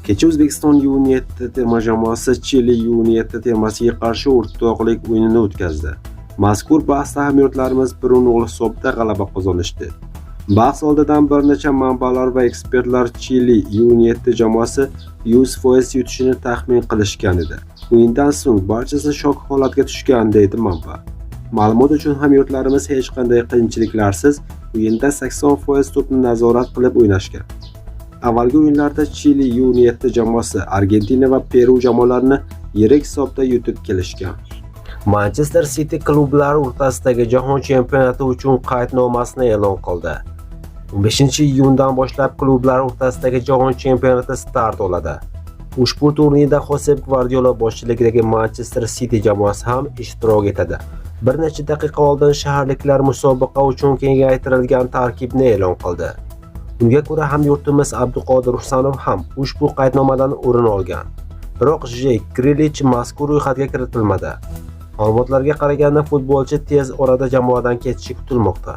Kecha O'zbekiston U17 terma jamoasi Chili U17 termasiga qarshi o'rtoqlik o'yinini o'tkazdi. Mazkur bahsda hamyurtlarimiz 1-0 hisobda g'alaba qozonishdi. Bahs oldidan bir necha manbalar va ekspertlar Chili U17 jamoasi 100% yutishini taxmin qilishgan edi. O'yindan so'ng barchasi shok holatga tushgan deydi manba. Ma'lumot uchun hamyurtlarimiz hech qanday qiyinchiliklarsiz o'yinda 80% to'pni nazorat qilib o'ynashgan. Avvalgi o'yinlarda Chili U17 jamoasi Argentina va Peru jamoalarini yirik hisobda yutib kelishgan. Manchester City klublari o'rtasidagi jahon chempionati uchun qaydnomasini e'lon qildi. 15-iyundan boshlab klublar o'rtasidagi jahon chempionati start oladi. Ushbu turnirda Josep Guardiola boshchiligidagi Manchester City jamoasi ham ishtirok etadi. Bir necha daqiqa oldin shaharliklar musobaqa uchun kengaytirilgan tarkibni e'lon qildi. Unga ko'ra hamyurtimiz Abduqodir Husanov ham ushbu qaydnomadan o'rin olgan. Biroq Jek Grealish mazkur ro'yxatga kiritilmadi. Ma'lumotlarga qaraganda futbolchi tez orada jamoadan ketishi kutilmoqda.